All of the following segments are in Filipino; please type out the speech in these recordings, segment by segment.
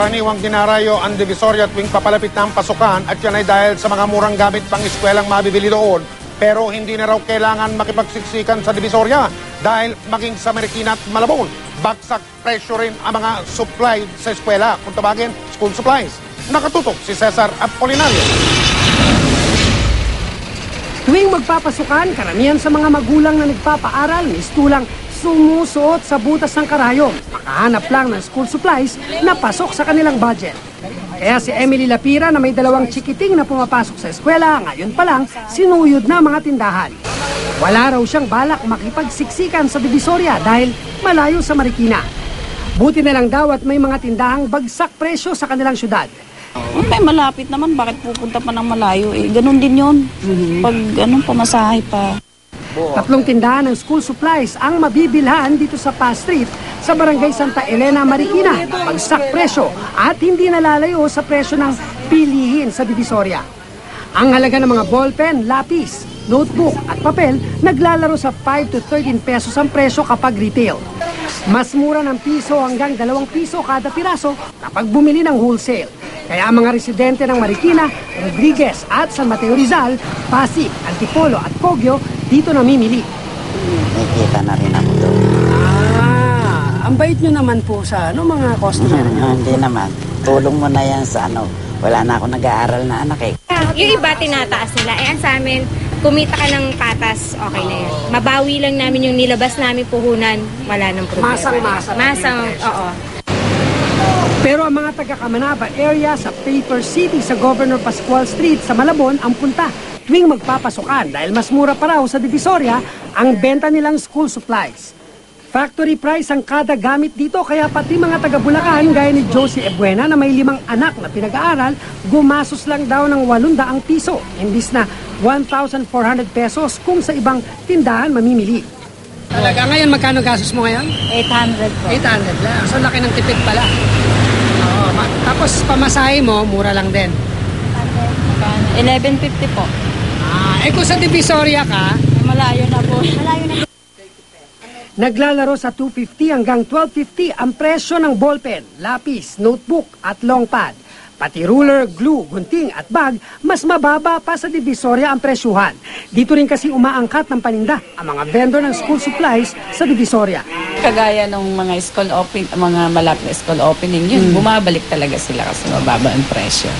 Karaniwang dinarayo ang Divisoria tuwing papalapit na ang pasukan at yan ay dahil sa mga murang gamit pang eskwelang mabibili doon. Pero hindi na raw kailangan makipagsiksikan sa Divisoria dahil maging sa Marikina at Malabon, bagsak presyo rin ang mga supply sa eskwela, kung tawagin school supplies. Nakatutok si Cesar Apolinario. Tuwing magpapasukan, karamihan sa mga magulang na nagpapaaral mistulang sumusuot sa butas ng karayom. Makahanap lang ng school supplies na pasok sa kanilang budget. Kaya si Emily Lapira na may dalawang chikiting na pumapasok sa eskwela, ngayon pa lang sinuyod na mga tindahan. Wala raw siyang balak makipagsiksikan sa Divisoria dahil malayo sa Marikina. Buti na lang daw at may mga tindahang bagsak presyo sa kanilang syudad. May malapit naman, bakit pupunta pa ng malayo? Ganun din yun. Pag pamasahe pa. 3 tindahan ng school supplies ang mabibilhan dito sa Paz Street sa Barangay Santa Elena, Marikina. Bagsak presyo at hindi nalalayo sa presyo ng bilihin sa Divisoria. Ang halaga ng mga ballpen, lapis, notebook at papel naglalaro sa 5 to 13 pesos ang presyo kapag retail. Mas mura ng piso hanggang 2 piso kada piraso kapag bumili ng wholesale. Kaya ang mga residente ng Marikina, Rodriguez at San Mateo Rizal, Pasig, Antipolo at Poggio dito namimili. Nakikita na rin ako doon. Ang bait nyo naman po sa mga customer nyo. Hindi naman. Tulong mo na yan sa Wala na ako nag-aaral na anak eh. Yung iba tinataas nila. Ang sa amin, kumita ka ng patas, okay na yan. Mabawi lang namin yung nilabas namin puhunan, wala nang problema. Masang, oo. Pero ang mga taga-Camanaba area sa Paper City sa Governor Pascual Street sa Malabon ang punta tuwing magpapasukan dahil mas mura pa raw sa Divisoria ang benta nilang school supplies. Factory price ang kada gamit dito kaya pati mga taga-Bulacan gaya ni Josie Ebuena na may 5 anak na pinag-aaral, gumasos lang daw ng 800 piso imbis na 1,400 pesos kung sa ibang tindahan mamimili. Talaga ngayon magkano gastos mo ngayon? 800 po. 800 lang. So laki ng tipid pala. Tapos pamasahe mo, mura lang din. 11.50 po. Kung sa Divisoria ka, Malayo na po. naglalaro sa 250 hanggang 1250 ang presyo ng ballpen, lapis, notebook at long pad. Pati ruler, glue, gunting at bag, mas mababa pa sa Divisoria ang presyuhan. Dito rin kasi umaangkat ng paninda ang mga vendor ng school supplies sa Divisoria. Kagaya ng mga school opening, mga malapit na school opening, yun, bumabalik talaga sila kasi mababa ang presyo.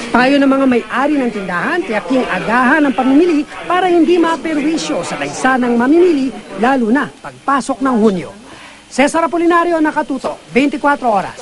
Payo ng mga may-ari ng tindahan, tiyaking agahan ng pamimili para hindi maperwisyo sa dagsanang mamimili, lalo na pagpasok ng Hunyo. Cesar Apolinario, Nakatutok, 24 Oras.